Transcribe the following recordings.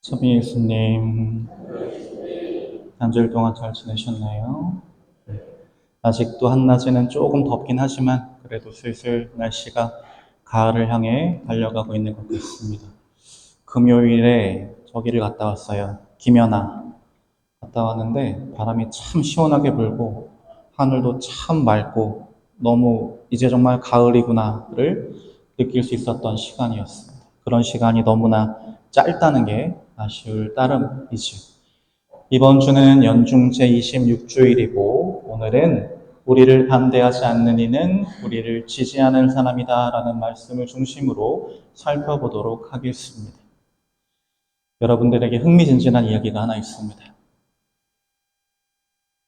서비 예수님, 한 주일 동안 잘 지내셨나요? 아직도 한낮에는 조금 덥긴 하지만 그래도 슬슬 날씨가 가을을 향해 달려가고 있는 것 같습니다. 금요일에 저기를 갔다 왔어요. 김연아. 갔다 왔는데 바람이 참 시원하게 불고 하늘도 참 맑고 너무 이제 정말 가을이구나를 느낄 수 있었던 시간이었습니다. 그런 시간이 너무나 짧다는 게 아쉬울 따름이죠. 이번 주는 연중 제26주일이고 오늘은 우리를 반대하지 않는 이는 우리를 지지하는 사람이다 라는 말씀을 중심으로 살펴보도록 하겠습니다. 여러분들에게 흥미진진한 이야기가 하나 있습니다.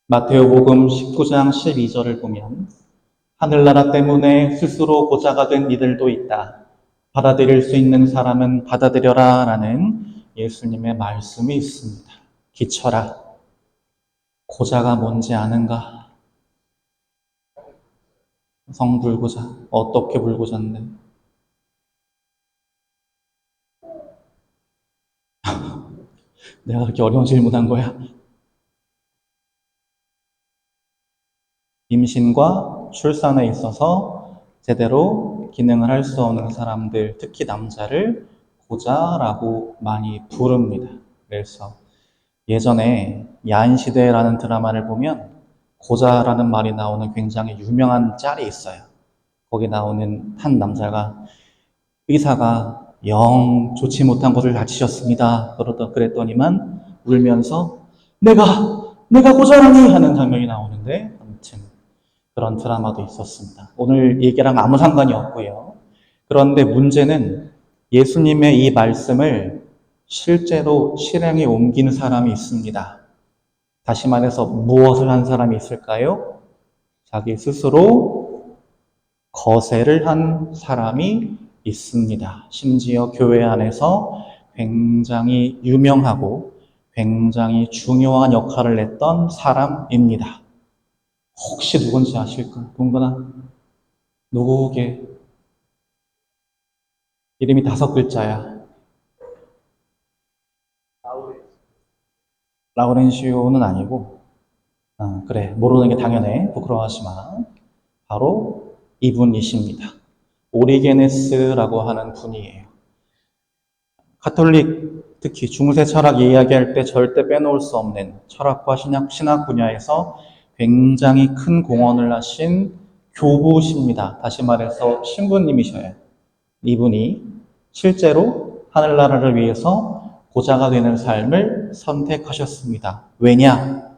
마테오복음 19장 12절을 보면 하늘나라 때문에 스스로 고자가 된 이들도 있다. 받아들일 수 있는 사람은 받아들여라 라는 예수님의 말씀이 있습니다. 기쳐라. 고자가 뭔지 아는가? 성불고자. 어떻게 불고자인데? 내가 그렇게 어려운 질문한 거야? 임신과 출산에 있어서 제대로 기능을 할 수 없는 사람들, 특히 남자를 고자라고 많이 부릅니다. 그래서 예전에 야인시대라는 드라마를 보면 고자라는 말이 나오는 굉장히 유명한 짤이 있어요. 거기 나오는 한 남자가 의사가 영 좋지 못한 것을 다치셨습니다. 그랬더니만 울면서 내가 고자라니 하는 장면이 나오는데 아무튼 그런 드라마도 있었습니다. 오늘 얘기랑 아무 상관이 없고요. 그런데 문제는 예수님의 이 말씀을 실제로 실행에 옮긴 사람이 있습니다. 다시 말해서 무엇을 한 사람이 있을까요? 자기 스스로 거세를 한 사람이 있습니다. 심지어 교회 안에서 굉장히 유명하고 굉장히 중요한 역할을 했던 사람입니다. 혹시 누군지 아실까? 동근아? 누구게? 이름이 5글자야. 라우렌시오는 아니고, 그래, 모르는 게 당연해. 부끄러워하지 마. 바로 이분이십니다. 오리게네스라고 하는 분이에요. 가톨릭, 특히 중세 철학 이야기할 때 절대 빼놓을 수 없는 철학과 신학 분야에서 굉장히 큰 공헌을 하신 교부십니다. 다시 말해서 신부님이셔요. 이분이 실제로 하늘나라를 위해서 고자가 되는 삶을 선택하셨습니다. 왜냐?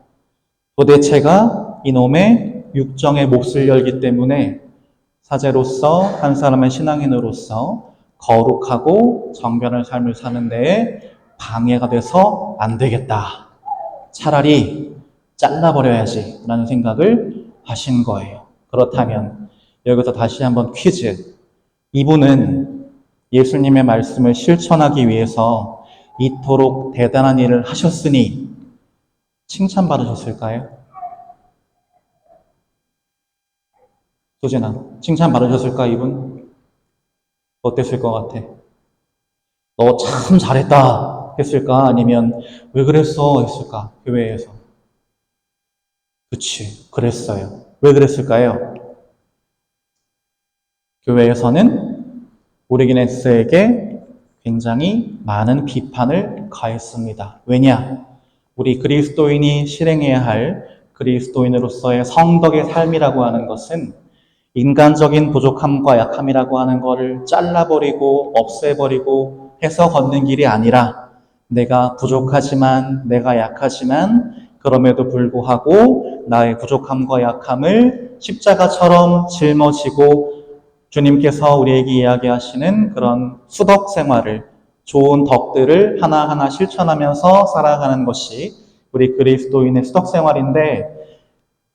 도대체가 이놈의 육정의 몫을 열기 때문에 사제로서 한 사람의 신앙인으로서 거룩하고 정결한 삶을 사는 데에 방해가 돼서 안 되겠다. 차라리 잘라버려야지 라는 생각을 하신 거예요. 그렇다면 여기서 다시 한번 퀴즈. 이분은 예수님의 말씀을 실천하기 위해서 이토록 대단한 일을 하셨으니 칭찬받으셨을까요? 소진아, 칭찬받으셨을까 이분? 어땠을 것 같아? 너 참 잘했다 했을까? 아니면 왜 그랬어 했을까? 교회에서. 그치, 그랬어요. 왜 그랬을까요? 교회에서는 오리게네스에게 굉장히 많은 비판을 가했습니다. 왜냐? 우리 그리스도인이 실행해야 할 그리스도인으로서의 성덕의 삶이라고 하는 것은 인간적인 부족함과 약함이라고 하는 것을 잘라버리고 없애버리고 해서 걷는 길이 아니라 내가 부족하지만 내가 약하지만 그럼에도 불구하고 나의 부족함과 약함을 십자가처럼 짊어지고 주님께서 우리에게 이야기하시는 그런 수덕 생활을 좋은 덕들을 하나하나 실천하면서 살아가는 것이 우리 그리스도인의 수덕 생활인데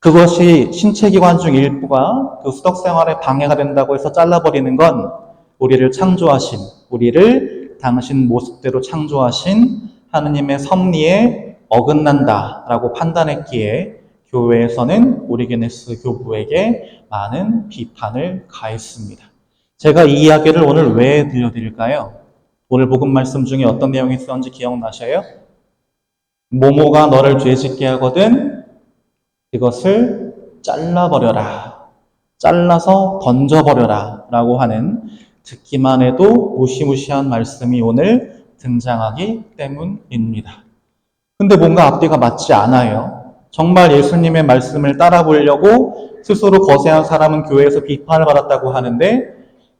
그것이 신체기관 중 일부가 그 수덕 생활에 방해가 된다고 해서 잘라버리는 건 우리를 창조하신, 우리를 당신 모습대로 창조하신 하느님의 섭리에 어긋난다라고 판단했기에 교회에서는 오리게네스 교부에게 많은 비판을 가했습니다. 제가 이 이야기를 오늘 왜 들려드릴까요? 오늘 복음 말씀 중에 어떤 내용이 있었는지 기억나셔요? 모모가 너를 죄짓게 하거든 그것을 잘라버려라. 잘라서 던져버려라. 라고 하는 듣기만 해도 무시무시한 말씀이 오늘 등장하기 때문입니다. 근데 뭔가 앞뒤가 맞지 않아요. 정말 예수님의 말씀을 따라 보려고 스스로 거세한 사람은 교회에서 비판을 받았다고 하는데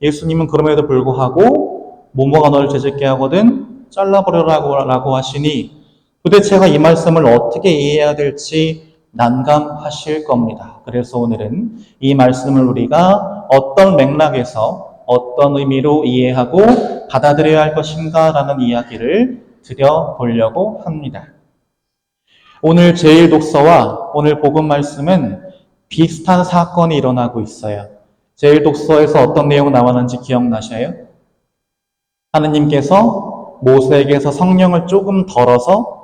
예수님은 그럼에도 불구하고 모모가 너를 죄짓게 하거든 잘라버려라고 하시니 도대체가 이 말씀을 어떻게 이해해야 될지 난감하실 겁니다. 그래서 오늘은 이 말씀을 우리가 어떤 맥락에서 어떤 의미로 이해하고 받아들여야 할 것인가 라는 이야기를 드려보려고 합니다. 오늘 제1독서와 오늘 복음 말씀은 비슷한 사건이 일어나고 있어요. 제1독서에서 어떤 내용 나왔는지 기억나셔요? 하느님께서 모세에게서 성령을 조금 덜어서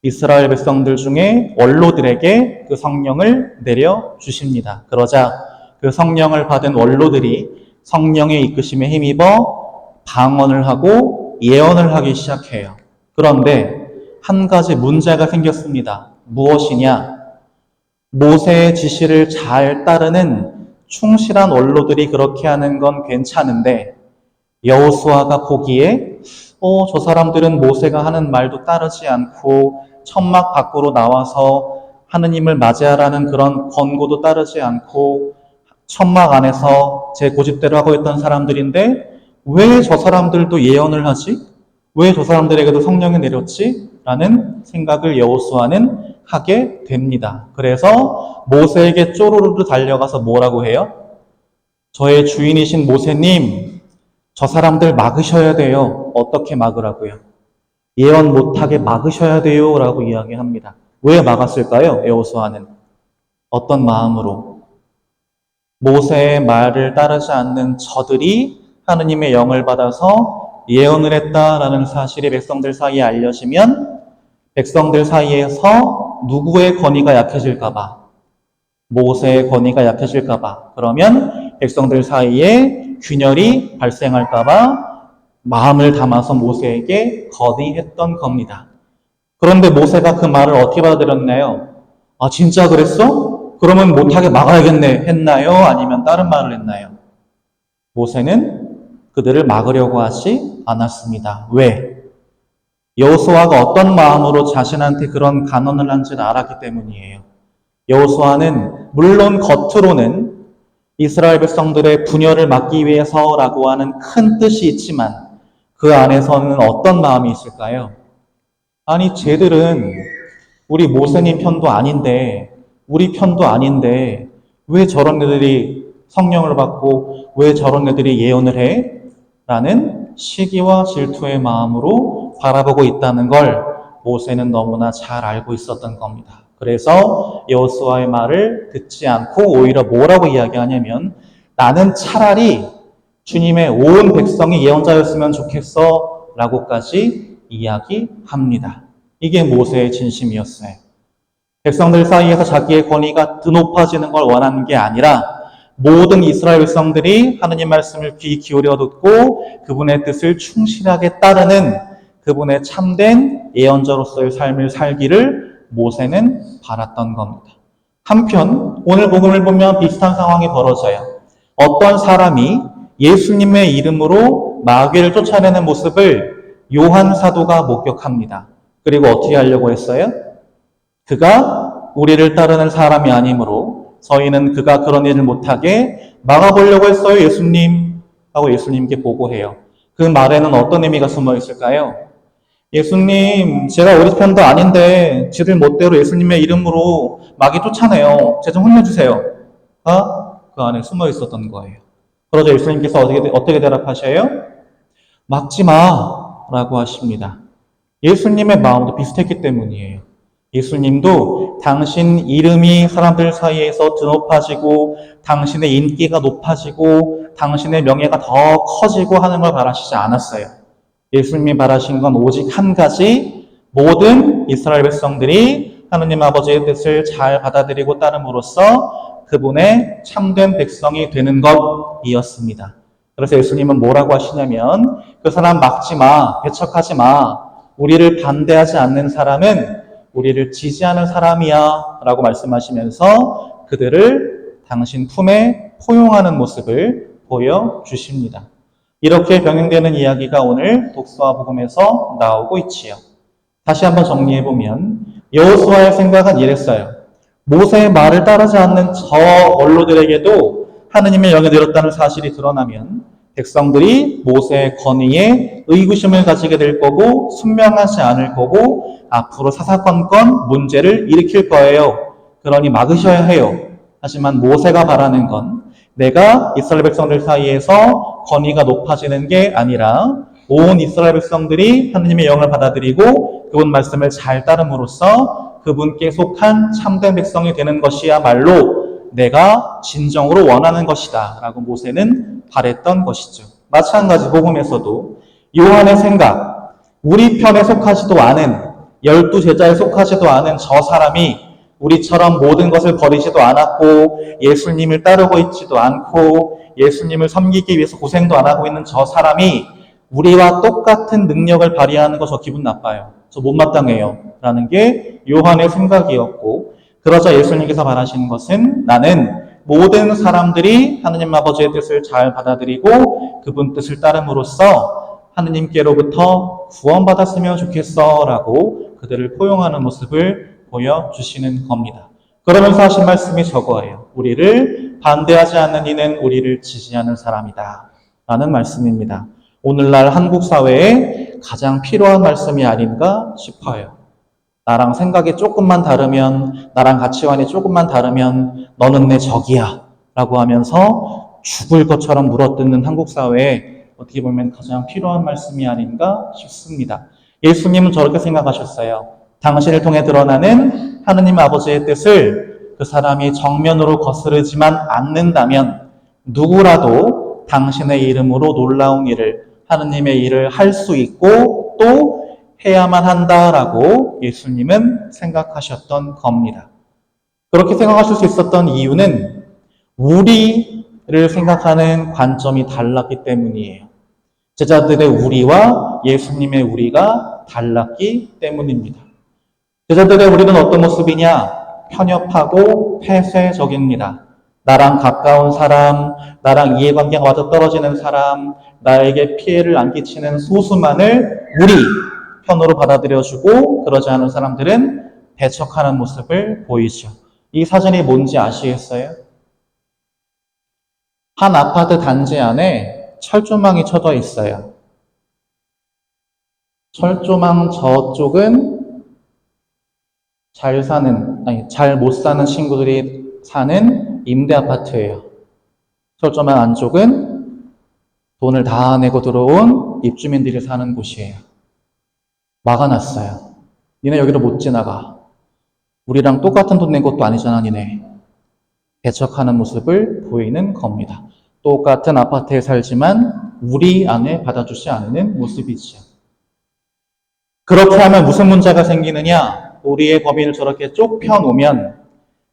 이스라엘 백성들 중에 원로들에게 그 성령을 내려주십니다. 그러자 그 성령을 받은 원로들이 성령의 이끄심에 힘입어 방언을 하고 예언을 하기 시작해요. 그런데 한 가지 문제가 생겼습니다. 무엇이냐? 모세의 지시를 잘 따르는 충실한 원로들이 그렇게 하는 건 괜찮은데 여호수아가 보기에 저 사람들은 모세가 하는 말도 따르지 않고 천막 밖으로 나와서 하느님을 맞이하라는 그런 권고도 따르지 않고 천막 안에서 제 고집대로 하고 있던 사람들인데 왜 저 사람들도 예언을 하지? 왜 저 사람들에게도 성령이 내렸지? 라는 생각을 여호수아는 하게 됩니다. 그래서 모세에게 쪼르르 달려가서 뭐라고 해요? 저의 주인이신 모세님, 저 사람들 막으셔야 돼요. 어떻게 막으라고요? 예언 못하게 막으셔야 돼요. 라고 이야기합니다. 왜 막았을까요? 여호수아는. 어떤 마음으로? 모세의 말을 따르지 않는 저들이 하느님의 영을 받아서 예언을 했다라는 사실이 백성들 사이에 알려지면 백성들 사이에서 누구의 권위가 약해질까봐, 모세의 권위가 약해질까봐, 그러면 백성들 사이에 균열이 발생할까봐 마음을 담아서 모세에게 건의했던 겁니다. 그런데 모세가 그 말을 어떻게 받아들였나요? 아, 진짜 그랬어? 그러면 못하게 막아야겠네 했나요? 아니면 다른 말을 했나요? 모세는 그들을 막으려고 하지 않았습니다. 왜? 여호수아가 어떤 마음으로 자신한테 그런 간언을 한지를 알았기 때문이에요. 여호수아는 물론 겉으로는 이스라엘 백성들의 분열을 막기 위해서라고 하는 큰 뜻이 있지만 그 안에서는 어떤 마음이 있을까요? 아니, 쟤들은 우리 모세님 편도 아닌데, 우리 편도 아닌데 왜 저런 애들이 성령을 받고 왜 저런 애들이 예언을 해? 라는 시기와 질투의 마음으로 바라보고 있다는 걸 모세는 너무나 잘 알고 있었던 겁니다. 그래서 여호수아의 말을 듣지 않고 오히려 뭐라고 이야기하냐면 나는 차라리 주님의 온 백성이 예언자였으면 좋겠어 라고까지 이야기합니다. 이게 모세의 진심이었어요. 백성들 사이에서 자기의 권위가 높아지는 걸 원하는 게 아니라 모든 이스라엘 백성들이 하느님 말씀을 귀 기울여 듣고 그분의 뜻을 충실하게 따르는 그분의 참된 예언자로서의 삶을 살기를 모세는 바랐던 겁니다. 한편 오늘 복음을 보면 비슷한 상황이 벌어져요. 어떤 사람이 예수님의 이름으로 마귀를 쫓아내는 모습을 요한 사도가 목격합니다. 그리고 어떻게 하려고 했어요? 그가 우리를 따르는 사람이 아니므로 저희는 그가 그런 일을 못하게 막아보려고 했어요, 예수님. 하고 예수님께 보고해요. 그 말에는 어떤 의미가 숨어 있을까요? 예수님, 제가 우리 편도 아닌데 지들 멋대로 예수님의 이름으로 마귀 쫓아내요. 쟤 좀 혼내주세요. 그 안에 숨어 있었던 거예요. 그러자 예수님께서 어떻게 대답하셔요? 막지 마 라고 하십니다. 예수님의 마음도 비슷했기 때문이에요. 예수님도 당신 이름이 사람들 사이에서 드높아지고 당신의 인기가 높아지고 당신의 명예가 더 커지고 하는 걸 바라시지 않았어요. 예수님이 바라신 건 오직 한 가지, 모든 이스라엘 백성들이 하느님 아버지의 뜻을 잘 받아들이고 따름으로써 그분의 참된 백성이 되는 것이었습니다. 그래서 예수님은 뭐라고 하시냐면 그 사람 막지 마, 배척하지 마. 우리를 반대하지 않는 사람은 우리를 지지하는 사람이야 라고 말씀하시면서 그들을 당신 품에 포용하는 모습을 보여주십니다. 이렇게 병행되는 이야기가 오늘 독서와 복음에서 나오고 있지요. 다시 한번 정리해보면 여호수아의 생각은 이랬어요. 모세의 말을 따르지 않는 저 원로들에게도 하느님의 영이 내렸다는 사실이 드러나면 백성들이 모세의 건의에 의구심을 가지게 될 거고 순명하지 않을 거고 앞으로 사사건건 문제를 일으킬 거예요. 그러니 막으셔야 해요. 하지만 모세가 바라는 건 내가 이스라엘 백성들 사이에서 권위가 높아지는 게 아니라 온 이스라엘 백성들이 하느님의 영을 받아들이고 그분 말씀을 잘 따름으로써 그분께 속한 참된 백성이 되는 것이야말로 내가 진정으로 원하는 것이다 라고 모세는 바랬던 것이죠. 마찬가지 복음에서도 요한의 생각, 우리 편에 속하지도 않은 12제자에 속하지도 않은 저 사람이 우리처럼 모든 것을 버리지도 않았고 예수님을 따르고 있지도 않고 예수님을 섬기기 위해서 고생도 안 하고 있는 저 사람이 우리와 똑같은 능력을 발휘하는 거 저 기분 나빠요. 저 못마땅해요. 라는 게 요한의 생각이었고 그러자 예수님께서 말하시는 것은 나는 모든 사람들이 하느님 아버지의 뜻을 잘 받아들이고 그분 뜻을 따름으로써 하느님께로부터 구원받았으면 좋겠어 라고 그들을 포용하는 모습을 보여주시는 겁니다. 그러면서 하신 말씀이 저거예요. 우리를 반대하지 않는 이는 우리를 지지하는 사람이다 라는 말씀입니다. 오늘날 한국 사회에 가장 필요한 말씀이 아닌가 싶어요. 나랑 생각이 조금만 다르면, 나랑 가치관이 조금만 다르면 너는 내 적이야 라고 하면서 죽을 것처럼 물어뜯는 한국 사회에 어떻게 보면 가장 필요한 말씀이 아닌가 싶습니다. 예수님은 저렇게 생각하셨어요. 당신을 통해 드러나는 하느님 아버지의 뜻을 그 사람이 정면으로 거스르지만 않는다면 누구라도 당신의 이름으로 놀라운 일을, 하느님의 일을 할 수 있고 또 해야만 한다라고 예수님은 생각하셨던 겁니다. 그렇게 생각하실 수 있었던 이유는 우리를 생각하는 관점이 달랐기 때문이에요. 제자들의 우리와 예수님의 우리가 달랐기 때문입니다. 제자들의 우리는 어떤 모습이냐? 편협하고 폐쇄적입니다. 나랑 가까운 사람, 나랑 이해관계가 맞아 떨어지는 사람, 나에게 피해를 안 끼치는 소수만을 우리 편으로 받아들여주고 그러지 않은 사람들은 배척하는 모습을 보이죠. 이 사진이 뭔지 아시겠어요? 한 아파트 단지 안에 철조망이 쳐져 있어요. 철조망 저쪽은 잘 못 사는 친구들이 사는 임대 아파트예요. 철조망 안쪽은 돈을 다 내고 들어온 입주민들이 사는 곳이에요. 막아놨어요. 니네 여기로 못 지나가. 우리랑 똑같은 돈 낸 것도 아니잖아, 니네. 배척하는 모습을 보이는 겁니다. 똑같은 아파트에 살지만 우리 안에 받아주지 않는 모습이죠. 그렇게 하면 무슨 문제가 생기느냐? 우리의 법인을 저렇게 좁혀 놓으면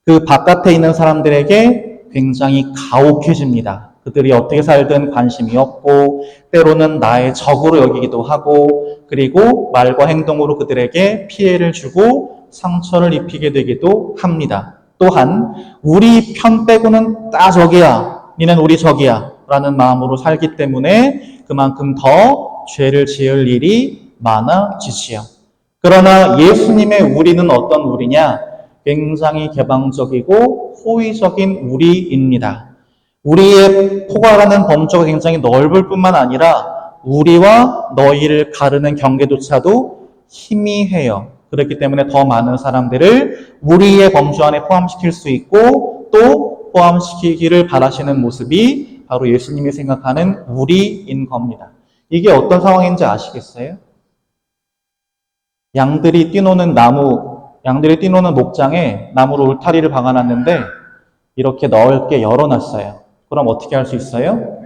그 바깥에 있는 사람들에게 굉장히 가혹해집니다. 그들이 어떻게 살든 관심이 없고 때로는 나의 적으로 여기기도 하고 그리고 말과 행동으로 그들에게 피해를 주고 상처를 입히게 되기도 합니다. 또한 우리 편 빼고는 다 적이야. 니는 우리 적이야. 라는 마음으로 살기 때문에 그만큼 더 죄를 지을 일이 많아지지요. 그러나 예수님의 우리는 어떤 우리냐? 굉장히 개방적이고 호의적인 우리입니다. 우리의 포괄하는 범주가 굉장히 넓을 뿐만 아니라 우리와 너희를 가르는 경계조차도 희미해요. 그렇기 때문에 더 많은 사람들을 우리의 범주 안에 포함시킬 수 있고 또 포함시키기를 바라시는 모습이 바로 예수님이 생각하는 우리인 겁니다. 이게 어떤 상황인지 아시겠어요? 양들이 뛰노는 목장에 나무로 울타리를 박아놨는데 이렇게 넓게 열어놨어요. 그럼 어떻게 할 수 있어요?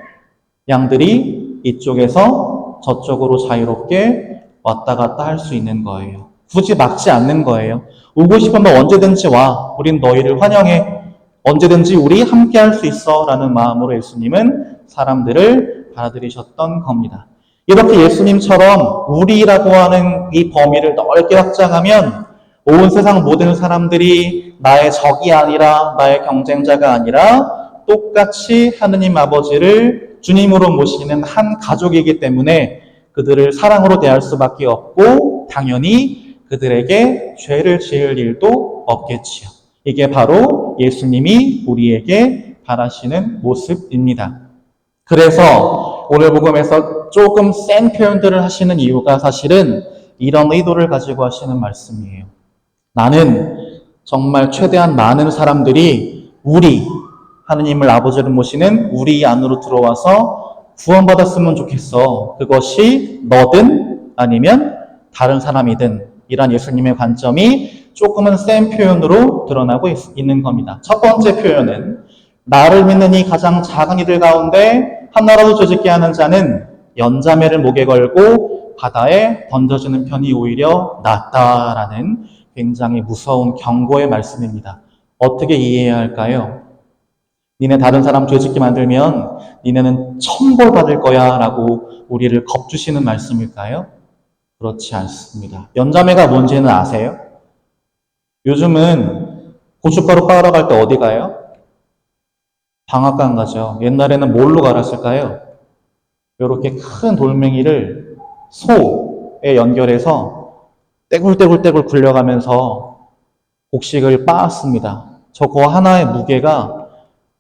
양들이 이쪽에서 저쪽으로 자유롭게 왔다 갔다 할 수 있는 거예요. 굳이 막지 않는 거예요. 오고 싶으면 언제든지 와. 우린 너희를 환영해. 언제든지 우리 함께 할 수 있어. 라는 마음으로 예수님은 사람들을 받아들이셨던 겁니다. 이렇게 예수님처럼 우리라고 하는 이 범위를 넓게 확장하면 온 세상 모든 사람들이 나의 적이 아니라 나의 경쟁자가 아니라 똑같이 하느님 아버지를 주님으로 모시는 한 가족이기 때문에 그들을 사랑으로 대할 수밖에 없고 당연히 그들에게 죄를 지을 일도 없겠지요. 이게 바로 예수님이 우리에게 바라시는 모습입니다. 그래서 오늘 복음에서 조금 센 표현들을 하시는 이유가 사실은 이런 의도를 가지고 하시는 말씀이에요. 나는 정말 최대한 많은 사람들이 우리 하느님을 아버지를 모시는 우리 안으로 들어와서 구원받았으면 좋겠어. 그것이 너든 아니면 다른 사람이든 이란 예수님의 관점이 조금은 센 표현으로 드러나고 있는 겁니다. 첫 번째 표현은 나를 믿는 이 가장 작은 이들 가운데 하나라도 죄짓게 하는 자는 연자매를 목에 걸고 바다에 던져주는 편이 오히려 낫다라는 굉장히 무서운 경고의 말씀입니다. 어떻게 이해해야 할까요? 니네 다른 사람 죄짓게 만들면 니네는 천벌 받을 거야 라고 우리를 겁주시는 말씀일까요? 그렇지 않습니다. 연자매가 뭔지는 아세요? 요즘은 고춧가루 빨아 갈 때 어디 가요? 방앗간 가죠. 옛날에는 뭘로 갈았을까요? 이렇게 큰 돌멩이를 소에 연결해서 떼굴떼굴떼굴 굴려가면서 곡식을 빻았습니다. 저거 하나의 무게가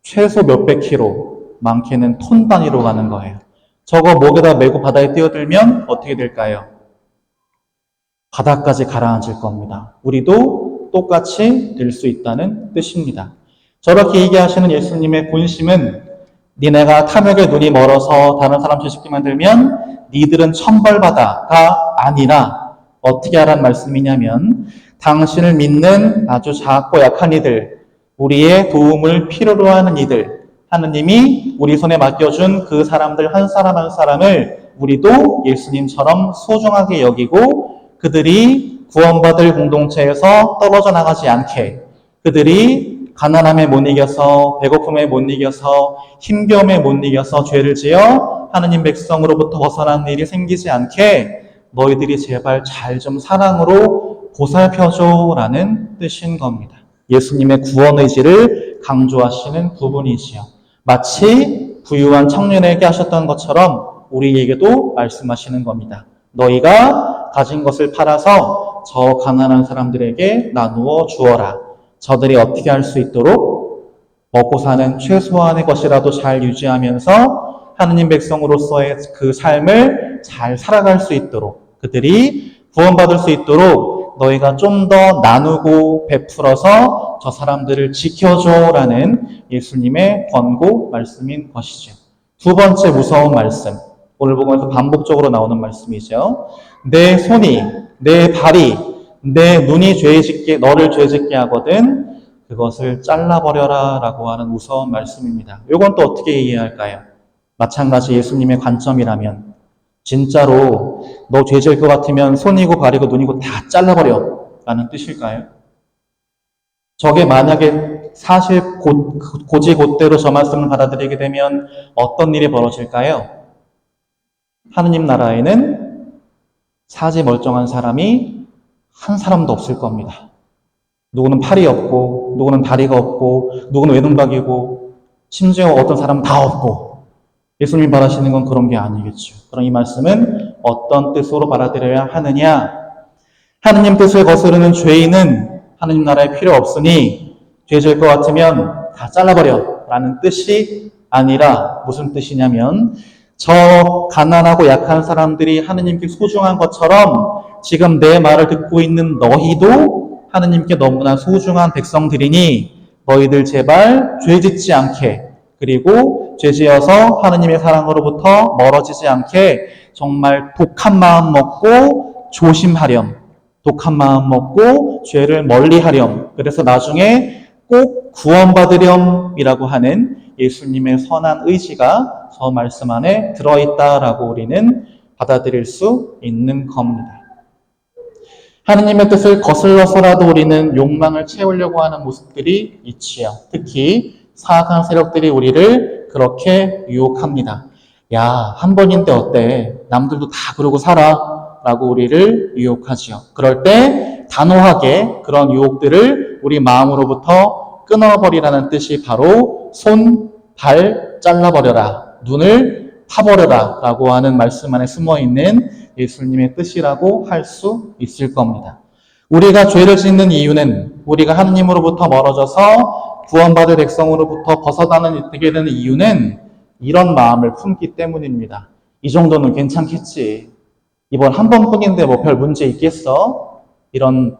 최소 몇백 킬로, 많게는 톤 단위로 가는 거예요. 저거 목에다 메고 바다에 뛰어들면 어떻게 될까요? 바다까지 가라앉을 겁니다. 우리도 똑같이 될 수 있다는 뜻입니다. 저렇게 얘기하시는 예수님의 본심은 니네가 탐욕에 눈이 멀어서 다른 사람 죄짓게 만들면 니들은 천벌받아가 아니라 어떻게 하란 말씀이냐면 당신을 믿는 아주 작고 약한 이들, 우리의 도움을 필요로 하는 이들, 하느님이 우리 손에 맡겨준 그 사람들 한 사람 한 사람을 우리도 예수님처럼 소중하게 여기고 그들이 구원받을 공동체에서 떨어져 나가지 않게, 그들이 가난함에 못 이겨서, 배고픔에 못 이겨서, 힘겨움에 못 이겨서 죄를 지어 하느님 백성으로부터 벗어난 일이 생기지 않게 너희들이 제발 잘 좀 사랑으로 보살펴줘 라는 뜻인 겁니다. 예수님의 구원 의지를 강조하시는 부분이지요. 마치 부유한 청년에게 하셨던 것처럼 우리에게도 말씀하시는 겁니다. 너희가 가진 것을 팔아서 저 가난한 사람들에게 나누어 주어라. 저들이 어떻게 할 수 있도록 먹고 사는 최소한의 것이라도 잘 유지하면서 하느님 백성으로서의 그 삶을 잘 살아갈 수 있도록, 그들이 구원받을 수 있도록 너희가 좀 더 나누고 베풀어서 저 사람들을 지켜줘라는 예수님의 권고 말씀인 것이죠. 두 번째 무서운 말씀, 오늘 보면서 반복적으로 나오는 말씀이죠. 내 손이, 내 발이, 내 눈이 너를 죄짓게 하거든 그것을 잘라버려라 라고 하는 무서운 말씀입니다. 이건 또 어떻게 이해할까요? 마찬가지 예수님의 관점이라면 진짜로 너 죄질 것 같으면 손이고 발이고 눈이고 다 잘라버려 라는 뜻일까요? 저게 만약에 사실 고지곧대로 저 말씀을 받아들이게 되면 어떤 일이 벌어질까요? 하느님 나라에는 사지 멀쩡한 사람이 한 사람도 없을 겁니다. 누구는 팔이 없고, 누구는 다리가 없고, 누구는 외눈박이고, 심지어 어떤 사람은 다 없고, 예수님이 바라시는 건 그런 게 아니겠죠. 그럼 이 말씀은 어떤 뜻으로 받아들여야 하느냐? 하느님 뜻을 거스르는 죄인은 하느님 나라에 필요 없으니 죄 질 것 같으면 다 잘라버려 라는 뜻이 아니라 무슨 뜻이냐면 저 가난하고 약한 사람들이 하느님께 소중한 것처럼 지금 내 말을 듣고 있는 너희도 하느님께 너무나 소중한 백성들이니 너희들 제발 죄짓지 않게, 그리고 죄지어서 하느님의 사랑으로부터 멀어지지 않게 정말 독한 마음 먹고 조심하렴, 독한 마음 먹고 죄를 멀리하렴, 그래서 나중에 꼭 구원받으렴이라고 하는 예수님의 선한 의지가 저 말씀 안에 들어있다라고 우리는 받아들일 수 있는 겁니다. 하느님의 뜻을 거슬러서라도 우리는 욕망을 채우려고 하는 모습들이 있지요. 특히 사악한 세력들이 우리를 그렇게 유혹합니다. 야, 한 번인데 어때? 남들도 다 그러고 살아. 라고 우리를 유혹하지요. 그럴 때 단호하게 그런 유혹들을 우리 마음으로부터 끊어버리라는 뜻이 바로 손, 발 잘라버려라. 눈을 파버려라. 라고 하는 말씀 안에 숨어있는 예수님의 뜻이라고 할 수 있을 겁니다. 우리가 죄를 짓는 이유는 우리가 하나님으로부터 멀어져서 구원받을 백성으로부터 벗어나게 되는 이유는 이런 마음을 품기 때문입니다. 이 정도는 괜찮겠지. 이번 한 번뿐인데 뭐 별 문제 있겠어? 이런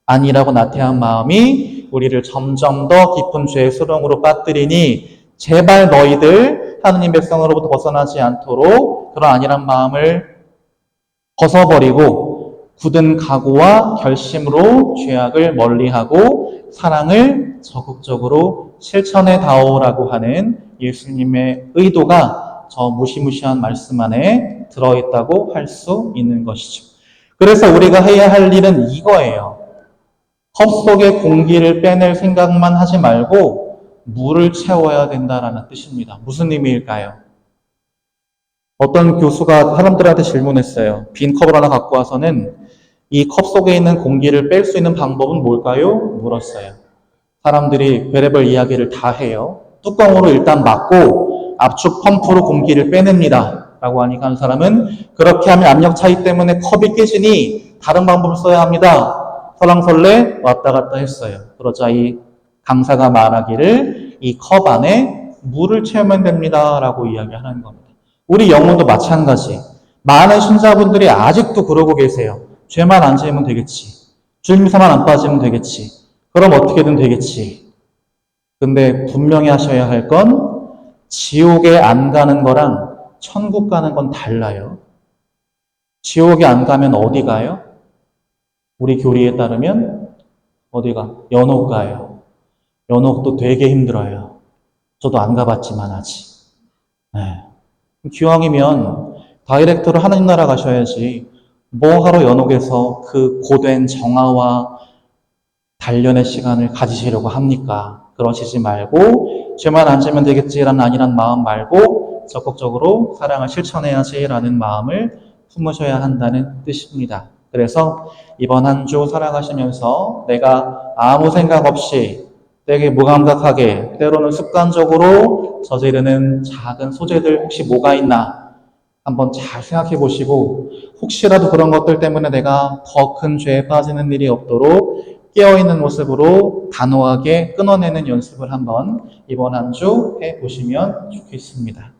아니라고 나태한 마음이 우리를 점점 더 깊은 죄의 수렁으로 빠뜨리니 제발 너희들 하느님 백성으로부터 벗어나지 않도록 그런 아니란 마음을 벗어버리고 굳은 각오와 결심으로 죄악을 멀리하고 사랑을 적극적으로 실천해 다오라고 하는 예수님의 의도가 저 무시무시한 말씀 안에 들어있다고 할 수 있는 것이죠. 그래서 우리가 해야 할 일은 이거예요. 컵 속에 공기를 빼낼 생각만 하지 말고 물을 채워야 된다라는 뜻입니다. 무슨 의미일까요? 어떤 교수가 사람들한테 질문했어요. 빈 컵을 하나 갖고 와서는 이 컵 속에 있는 공기를 뺄 수 있는 방법은 뭘까요? 물었어요. 사람들이 별의별 이야기를 다 해요. 뚜껑으로 일단 막고 압축 펌프로 공기를 빼냅니다. 라고 하니까 한 사람은 그렇게 하면 압력 차이 때문에 컵이 깨지니 다른 방법을 써야 합니다. 설랑설레 왔다 갔다 했어요. 그러자 이 강사가 말하기를 이 컵 안에 물을 채우면 됩니다. 라고 이야기하는 겁니다. 우리 영혼도 마찬가지. 많은 신자분들이 아직도 그러고 계세요. 죄만 안 지으면 되겠지. 주님사만 안 빠지면 되겠지. 그럼 어떻게든 되겠지. 근데 분명히 하셔야 할 건 지옥에 안 가는 거랑 천국 가는 건 달라요. 지옥에 안 가면 어디 가요? 우리 교리에 따르면 어디가? 연옥 가요. 연옥도 되게 힘들어요. 저도 안 가봤지만 아직. 네. 기왕이면 다이렉트로 하나님 나라 가셔야지 뭐하러 연옥에서 그 고된 정화와 단련의 시간을 가지시려고 합니까? 그러시지 말고 죄만 안 지면 되겠지라는 아니란 마음 말고 적극적으로 사랑을 실천해야지라는 마음을 품으셔야 한다는 뜻입니다. 그래서 이번 한 주 살아가시면서 내가 아무 생각 없이 되게 무감각하게 때로는 습관적으로 저지르는 작은 소재들 혹시 뭐가 있나 한번 잘 생각해 보시고 혹시라도 그런 것들 때문에 내가 더 큰 죄에 빠지는 일이 없도록 깨어있는 모습으로 단호하게 끊어내는 연습을 한번 이번 한 주 해보시면 좋겠습니다.